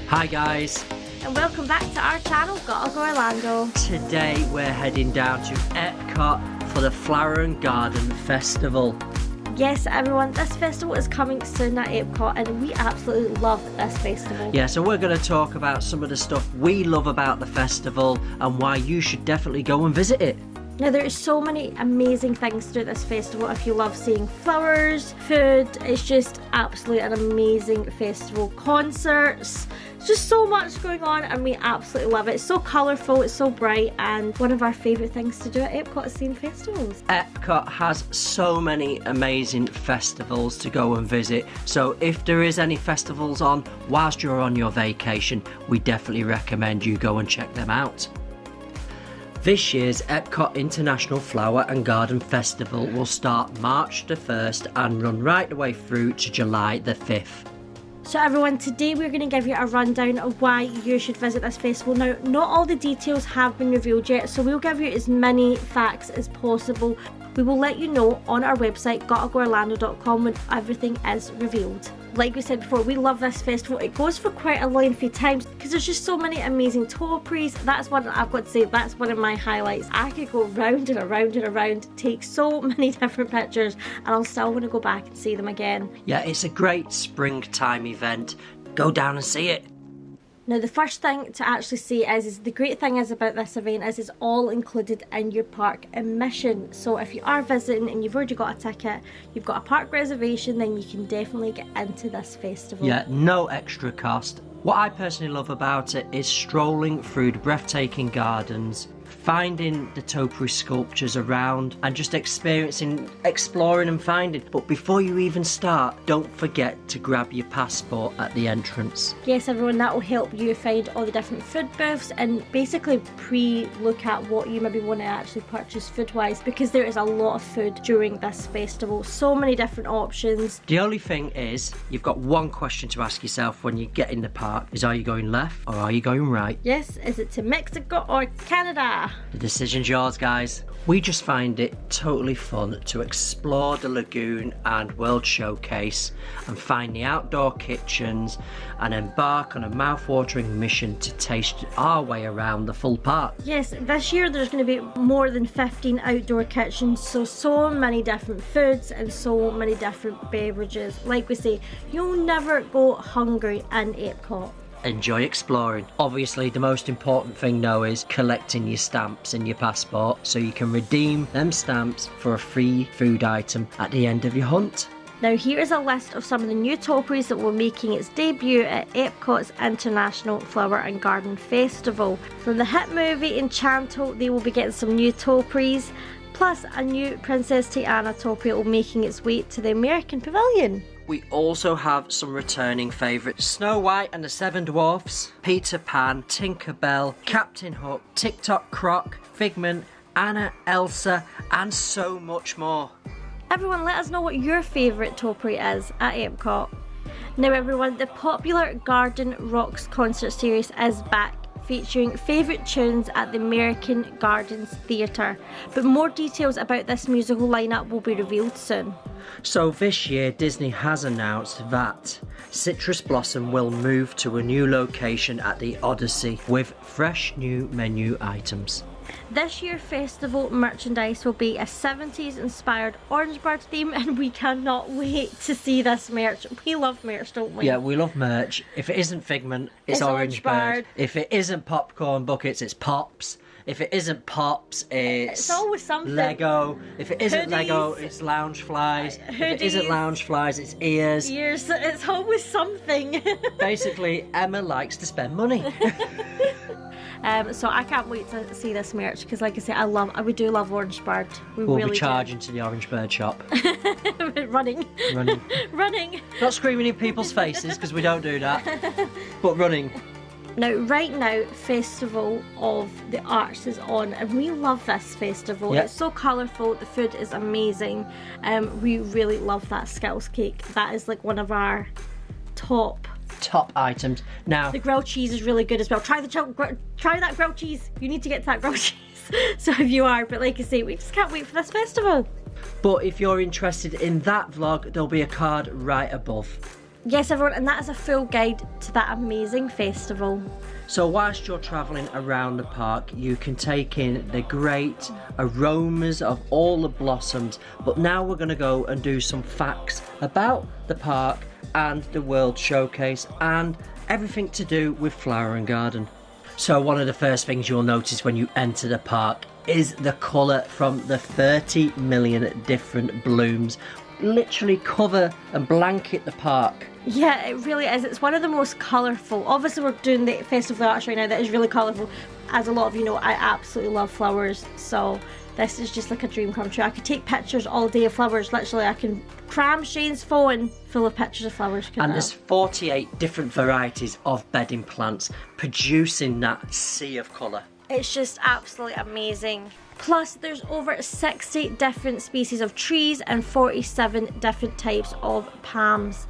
Hi guys. And welcome back to our channel, Gotta Go Orlando. Today we're heading down to Epcot for the Flower and Garden Festival. Yes everyone, this festival is coming soon at Epcot and we absolutely love this festival. Yeah, so we're going to talk about some of the stuff we love about the festival and why you should definitely go and visit it. Now there are so many amazing things to do at this festival. If you love seeing flowers, food, it's just absolutely an amazing festival. Concerts, just so much going on and we absolutely love it. It's so colourful, it's so bright, and one of our favourite things to do at Epcot is seeing festivals. Epcot has so many amazing festivals to go and visit, so if there is any festivals on whilst you're on your vacation, we definitely recommend you go and check them out. This year's Epcot International Flower and Garden Festival will start March the 1st and run right the way through to July the 5th. So everyone, today we're going to give you a rundown of why you should visit this festival. Now, not all the details have been revealed yet, so we'll give you as many facts as possible. We will let you know on our website, gottagoorlando.com, when everything is revealed. Like we said before, we love this festival. It goes for quite a lengthy time because there's just so many amazing topiaries. That's one I've got to say, that's one of my highlights. I could go round and around and around, take so many different pictures, and I'll still want to go back and see them again. Yeah, it's a great springtime event. Go down and see it. Now the first thing to actually see is the great thing is about this event is it's all included in your park admission. So if you are visiting and you've already got a ticket, you've got a park reservation, then you can definitely get into this festival. Yeah, no extra cost. What I personally love about it is strolling through the breathtaking gardens, finding the topiary sculptures around and just exploring and finding. But before you even start, don't forget to grab your passport at the entrance. Yes everyone, that will help you find all the different food booths and basically pre-look at what you maybe want to actually purchase food wise, because there is a lot of food during this festival. So many different options. The only thing is, you've got one question to ask yourself when you get in the park, is are you going left or are you going right? Yes, is it to Mexico or Canada? The decision's yours, guys. We just find it totally fun to explore the lagoon and World Showcase and find the outdoor kitchens and embark on a mouth-watering mission to taste our way around the full park. Yes, this year there's going to be more than 15 outdoor kitchens, so many different foods and so many different beverages. Like we say, you'll never go hungry in Epcot. Enjoy exploring. Obviously the most important thing though is collecting your stamps in your passport so you can redeem them stamps for a free food item at the end of your hunt. Now here is a list of some of the new topiaries that will be making its debut at Epcot's International Flower and Garden Festival. From the hit movie Enchanto, they will be getting some new topiaries, plus a new Princess Tiana topiary will be making its way to the American Pavilion. We also have some returning favourites: Snow White and the Seven Dwarfs, Peter Pan, Tinker Bell, Captain Hook, TikTok Croc, Figment, Anna, Elsa, and so much more. Everyone, let us know what your favourite topiary is at Epcot. Now everyone, the popular Garden Rocks concert series is back, featuring favourite tunes at the American Gardens Theatre. But more details about this musical lineup will be revealed soon. So this year Disney has announced that Citrus Blossom will move to a new location at the Odyssey with fresh new menu items. This year's festival merchandise will be a 70s inspired Orange Bird theme, and we cannot wait to see this merch. We love merch, don't we? Yeah, we love merch. If it isn't Figment, it's Orange Bird. If it isn't Popcorn Buckets, it's Pops. If it isn't Pops, it's always something. Lego. If it isn't Hoodies. Lego, it's Lounge Flies. Hoodies. If it isn't Lounge Flies, it's Ears. Ears, it's always something. Basically, Emma likes to spend money. So I can't wait to see this merch because, like I say, we do love Orange Bird. We'll really be charging to the Orange Bird shop. Running. Running. Not screaming in people's faces because we don't do that, but running. Now, right now, Festival of the Arts is on, and we love this festival. Yep. It's so colourful, the food is amazing. We really love that Skittles cake. That is like one of our top items. Now, the grilled cheese is really good as well. Try that grilled cheese. You need to get to that grilled cheese. So if you are, but like I say, we just can't wait for this festival. But if you're interested in that vlog, there'll be a card right above. Yes, everyone, and that is a full guide to that amazing festival. So whilst you're travelling around the park, you can take in the great aromas of all the blossoms. But now we're going to go and do some facts about the park and the World Showcase and everything to do with flower and garden. So one of the first things you'll notice when you enter the park is the colour from the 30 million different blooms. Literally cover and blanket the park. Yeah, it really is. It's one of the most colourful. Obviously, we're doing the Festival of the Arts right now. That is really colourful. As a lot of you know, I absolutely love flowers. So this is just like a dream come true. I could take pictures all day of flowers. Literally, I can cram Shane's phone full of pictures of flowers. And there's 48 different varieties of bedding plants producing that sea of colour. It's just absolutely amazing. Plus, there's over 60 different species of trees and 47 different types of palms.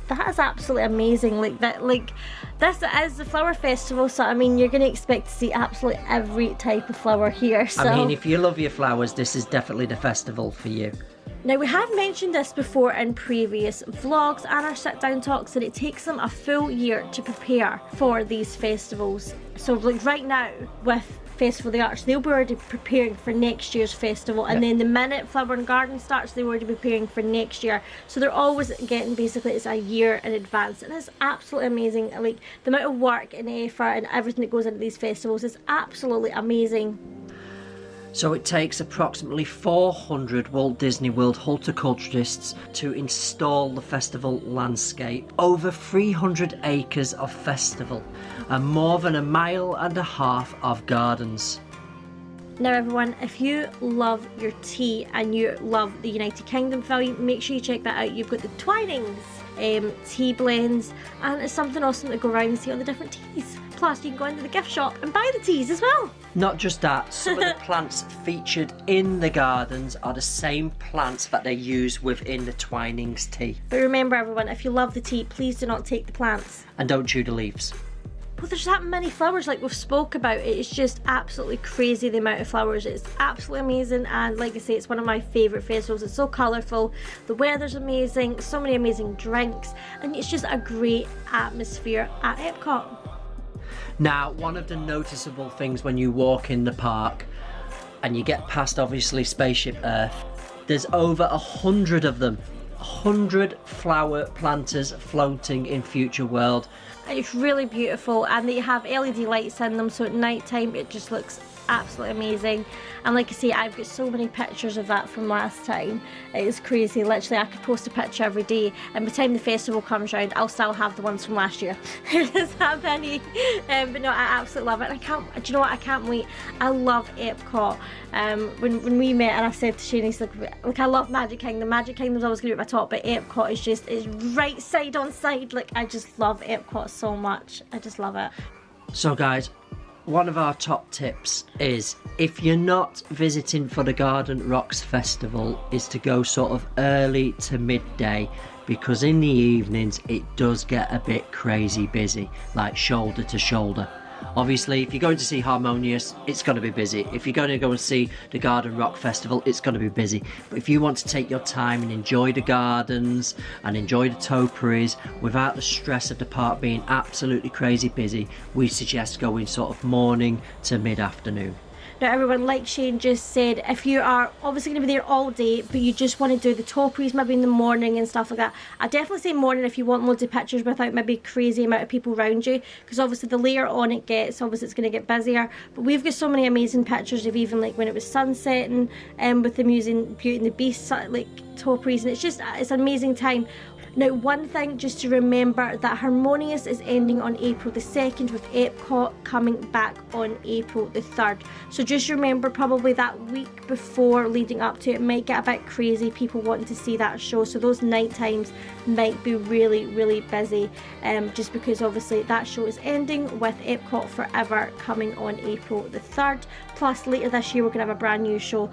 That is absolutely amazing. This is the flower festival, so I mean, you're going to expect to see absolutely every type of flower here. So, I mean, if you love your flowers, this is definitely the festival for you. Now, we have mentioned this before in previous vlogs and our sit-down talks that it takes them a full year to prepare for these festivals. So, like right now, with Festival of the Arts, they'll be already preparing for next year's festival, and then the minute Flower and Garden starts, they're already preparing for next year. So they're always getting, basically, it's a year in advance, and it's absolutely amazing. Like, the amount of work and effort and everything that goes into these festivals is absolutely amazing. So it takes approximately 400 Walt Disney World horticulturists to install the festival landscape. Over 300 acres of festival and more than 1.5 miles of gardens. Now everyone, if you love your tea and you love the United Kingdom film, make sure you check that out. You've got the Twinings tea blends, and it's something awesome to go around and see all the different teas. Plus you can go into the gift shop and buy the teas as well. Not just that, some of the plants featured in the gardens are the same plants that they use within the Twinings tea. But remember everyone, if you love the tea, please do not take the plants. And don't chew the leaves. Well, there's that many flowers like we've spoke about. It's just absolutely crazy the amount of flowers. It's absolutely amazing, and like I say, it's one of my favourite festivals. It's so colourful, the weather's amazing, so many amazing drinks, and it's just a great atmosphere at Epcot. Now, one of the noticeable things when you walk in the park and you get past obviously Spaceship Earth, there's over 100 of them. 100 flower planters floating in Future World. It's really beautiful, and they have LED lights in them, so at night time it just looks absolutely amazing. And like I say, I've got so many pictures of that from last time. It is crazy. Literally, I could post a picture every day, and by the time the festival comes round, I'll still have the ones from last year. There's that many. But no, I absolutely love it. And do you know what? I can't wait. I love Epcot. When we met, and I said to Shane, he's like, I love Magic Kingdom. Magic Kingdom's always going to be at my top, but Epcot is just, it's right side on side. Like, I just love Epcot so much. I just love it. So guys, one of our top tips is, if you're not visiting for the Garden Rocks Festival, is to go sort of early to midday, because in the evenings it does get a bit crazy busy, like shoulder to shoulder. Obviously, if you're going to see Harmonious, it's going to be busy. If you're going to go and see the Garden Rock Festival, it's going to be busy. But if you want to take your time and enjoy the gardens and enjoy the topiaries without the stress of the park being absolutely crazy busy, we suggest going sort of morning to mid-afternoon. Now everyone, like Shane just said, if you are obviously going to be there all day, but you just want to do the topiaries maybe in the morning and stuff like that, I definitely say morning if you want loads of pictures without maybe crazy amount of people around you, because obviously the later on it gets, obviously it's going to get busier. But we've got so many amazing pictures of even like when it was sunsetting, with them using Beauty and the Beast like topiaries, and it's an amazing time. Now, one thing just to remember, that Harmonious is ending on April the 2nd, with Epcot coming back on April the 3rd. So just remember, probably that week before leading up to it might get a bit crazy, people wanting to see that show. So those night times might be really, really busy, just because obviously that show is ending, with Epcot Forever coming on April the 3rd. Plus later this year we're going to have a brand new show.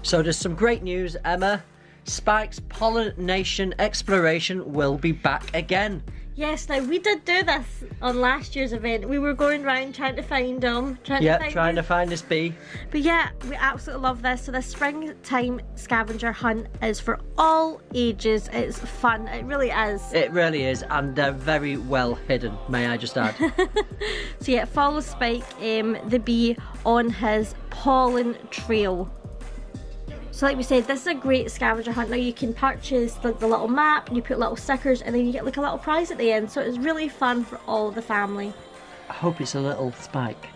So there's some great news, Emma. Spike's Pollination Exploration will be back again. Yes, now we did do this on last year's event. We were going around trying to find them. Trying to find this bee. But yeah, we absolutely love this. So the springtime scavenger hunt is for all ages. It's fun. It really is. It really is, and they're very well hidden, may I just add. So yeah, follow Spike, the bee, on his pollen trail. So like we said, this is a great scavenger hunt. Now you can purchase the little map, and you put little stickers, and then you get like a little prize at the end. So it's really fun for all the family. I hope it's a little spike.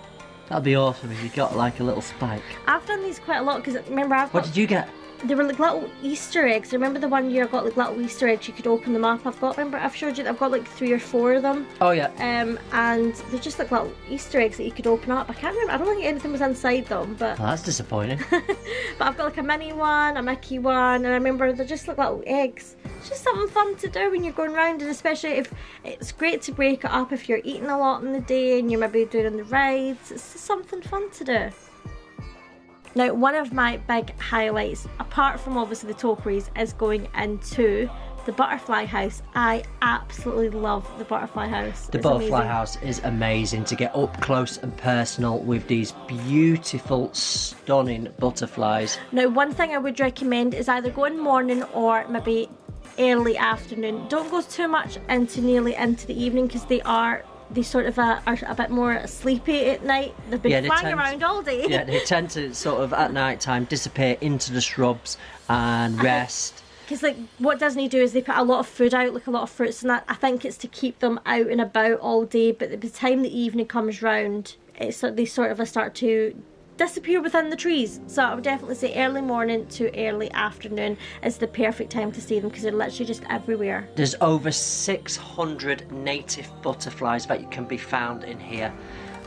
That'd be awesome if you got like a little spike. I've done these quite a lot because remember What did you get? They were like little Easter eggs. Remember the one year I got like little Easter eggs, you could open them up. Remember I've showed you that I've got like 3 or 4 of them. Oh yeah. And they're just like little Easter eggs that you could open up. I can't remember, I don't think anything was inside them, but Well, that's disappointing. but I've got like a mini one, a Mickey one, and I remember they're just like little eggs. It's just something fun to do when you're going around, and especially if it's great to break it up if you're eating a lot in the day and you're maybe doing on the rides. It's just something fun to do. Now, one of my big highlights, apart from obviously the topiaries, is going into the butterfly house. I absolutely love the butterfly house. The butterfly house is amazing to get up close and personal with these beautiful, stunning butterflies. Now, one thing I would recommend is either go in morning or maybe early afternoon. Don't go too much nearly into the evening because they sort of are a bit more sleepy at night. They've been flying around all day. Yeah, they tend to sort of at night time disappear into the shrubs and rest. Because like what Disney do is they put a lot of food out, like a lot of fruits and that. I think it's to keep them out and about all day, but by the time the evening comes round, they sort of start to disappear within the trees. So I would definitely say early morning to early afternoon is the perfect time to see them because they're literally just everywhere. There's over 600 native butterflies that can be found in here,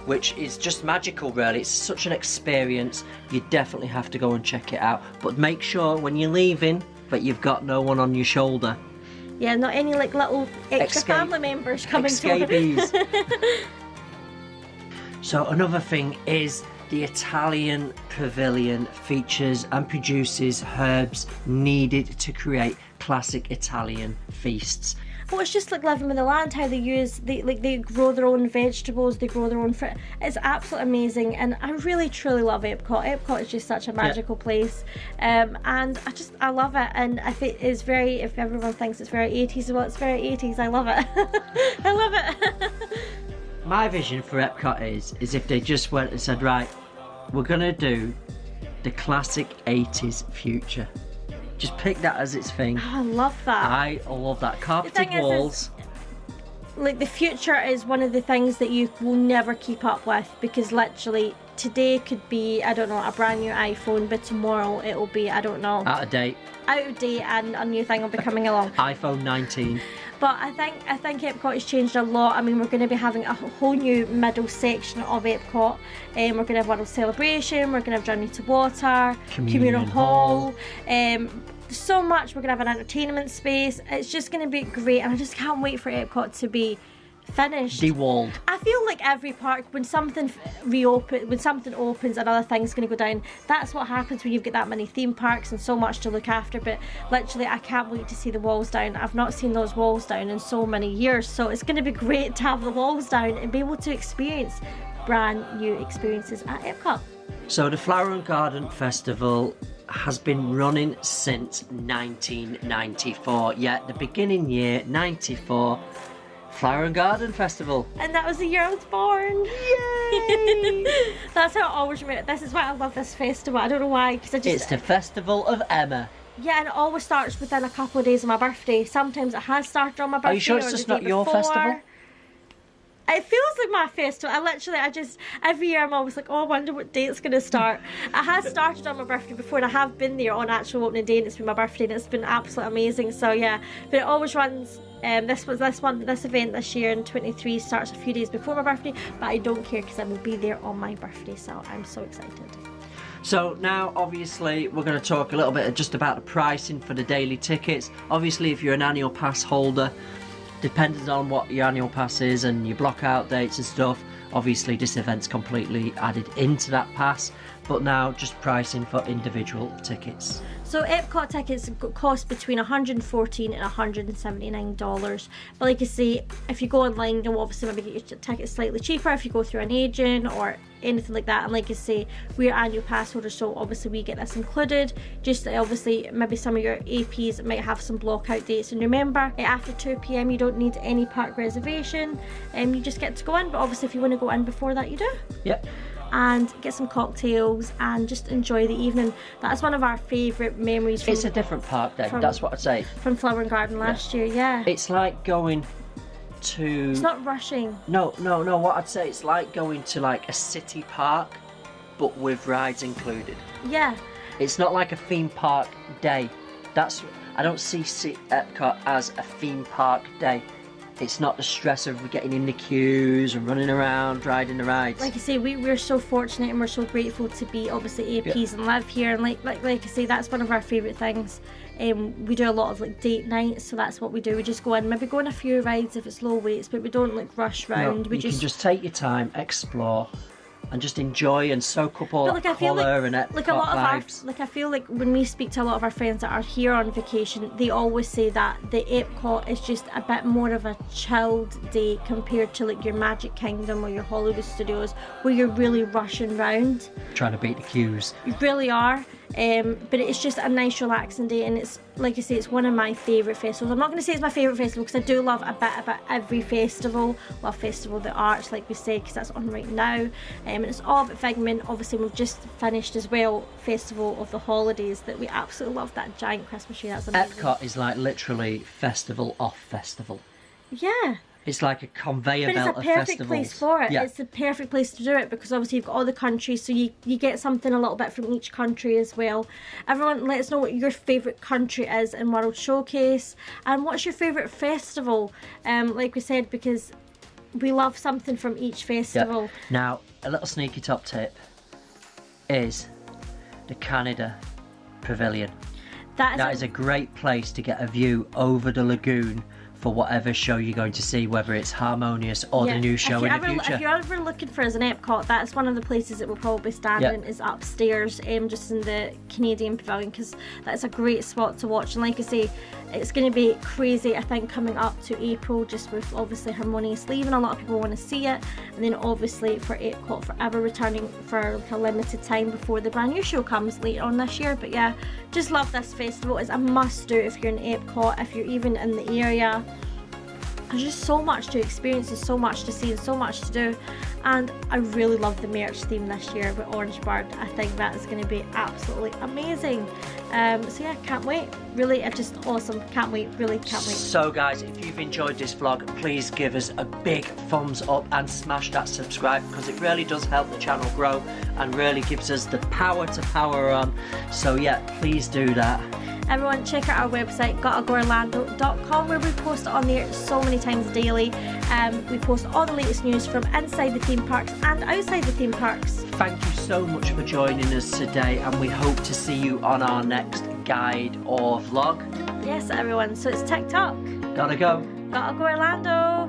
which is just magical really. It's such an experience. You definitely have to go and check it out, but make sure when you're leaving that you've got no one on your shoulder. Yeah, not any like little extra family members coming escapees. So another thing is the Italian pavilion features and produces herbs needed to create classic Italian feasts. Oh, it's just like living with the land, how they grow their own vegetables, they grow their own fruit. It's absolutely amazing, and I really truly love Epcot. Epcot is just such a magical place, and I love it. And if everyone thinks it's very 80s, well, it's very 80s. I love it. I love it. My vision for Epcot is if they just went and said, right, we're gonna do the classic 80s future. Just pick that as its thing. Oh, I love that. I love that. Carpeted walls. Like the future is one of the things that you will never keep up with, because literally today could be, I don't know, a brand new iPhone, but tomorrow it'll be, I don't know, out of date, and a new thing will be coming along. iPhone 19. But I think Epcot has changed a lot. I mean, we're going to be having a whole new middle section of Epcot. We're going to have World Celebration, we're going to have Journey to Water, Communal Hall. So much. We're going to have an entertainment space. It's just going to be great, and I just can't wait for Epcot to be finished. Dewalled. I feel like every park, when something opens, another thing's going to go down. That's what happens when you've got that many theme parks and so much to look after. But literally, I can't wait to see the walls down. I've not seen those walls down in so many years, so it's going to be great to have the walls down and be able to experience brand new experiences at Epcot. So the Flower and Garden Festival has been running since 1994. Yeah, the beginning year, 94. Flower and Garden Festival. And that was the year I was born. Yay! That's how I always remember. This is why I love this festival. I don't know why, because It's the Festival of Emma. Yeah, and it always starts within a couple of days of my birthday. Sometimes it has started on my birthday. Are you sure it's just not your festival? It feels like my festival. Every year I'm always like, oh, I wonder what day it's going to start. It has started on my birthday before, and I have been there on actual opening day, and it's been my birthday, and it's been absolutely amazing. So yeah, but it always runs. This event this year in 23 starts a few days before my birthday, but I don't care because I will be there on my birthday, so I'm so excited. So now obviously we're going to talk a little bit just about the pricing for the daily tickets. Obviously if you're an annual pass holder, depending on what your annual pass is and your block out dates and stuff, obviously this event's completely added into that pass. but now just pricing for individual tickets. So Epcot tickets cost between $114 and $179. But like I say, if you go online, you'll obviously maybe get your tickets slightly cheaper if you go through an agent or anything like that. And like I say, we're annual pass holders, so obviously we get this included. Just obviously maybe some of your APs might have some block out dates, and remember, after 2 p.m. you don't need any park reservation, and you just get to go in. But obviously if you want to go in before that, you do. Yep. And get some cocktails and just enjoy the evening. That's one of our favourite memories. It's a different park day, that's what I'd say. From Flower and Garden last year, yeah. It's like going to... It's not rushing. No, what I'd say, it's like going to like a city park, but with rides included. Yeah. It's not like a theme park day. I don't see Epcot as a theme park day. It's not the stress of getting in the queues and running around, riding the rides. Like I say, we're so fortunate and we're so grateful to be obviously APs and live here. And like I say, that's one of our favourite things. We do a lot of like date nights, so that's what we do. We just go in, maybe go on a few rides if it's low weights, but we don't like rush round. No, you can just take your time, explore, and just enjoy and soak up all that colour and Epcot vibes. I feel like when we speak to a lot of our friends that are here on vacation, they always say that the Epcot is just a bit more of a chilled day compared to like your Magic Kingdom or your Hollywood Studios, where you're really rushing round. Trying to beat the queues. You really are. But it's just a nice relaxing day, and it's like I say, it's one of my favourite festivals. I'm not going to say it's my favourite festival because I do love a bit about every festival. Love Festival of the Arts, like we say, because that's on right now, and it's all about Figment. Obviously we've just finished as well Festival of the Holidays, that we absolutely love, that giant Christmas tree. That's amazing. Epcot is like literally festival off festival. Yeah. It's like a conveyor belt of festivals. But it's a perfect place for it. Yeah. It's the perfect place to do it because obviously you've got all the countries, so you get something a little bit from each country as well. Everyone, let us know what your favourite country is in World Showcase, and what's your favourite festival. Like we said, because we love something from each festival. Yeah. Now, a little sneaky top tip is the Canada Pavilion. That is a great place to get a view over the lagoon for whatever show you're going to see, whether it's Harmonious or the new show in the future. If you're ever looking for us an Epcot, that's one of the places that we'll probably stand in, is upstairs, just in the Canadian Pavilion, because that's a great spot to watch. And like I say, it's going to be crazy, I think, coming up to April, just with obviously Harmonious leaving. A lot of people want to see it, and then obviously for Epcot Forever returning for like a limited time before the brand new show comes later on this year. But yeah, just love this festival. It's a must do if you're in Epcot, if you're even in the area. There's just so much to experience and so much to see and so much to do, and I really love the merch theme this year with Orange Bird. I think that is going to be absolutely amazing. So yeah, can't wait. Really, it's just awesome. Can't wait. Really can't wait. So guys, if you've enjoyed this vlog, please give us a big thumbs up and smash that subscribe, because it really does help the channel grow and really gives us the power to power on. So yeah, please do that. Everyone, check out our website, gottagoorlando.com, where we post on there so many times daily. We post all the latest news from inside the theme parks and outside the theme parks. Thank you so much for joining us today, and we hope to see you on our next guide or vlog. Yes, everyone. So it's TikTok. Gotta go. Gotta go Orlando.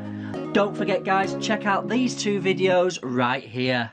Don't forget, guys, check out these two videos right here.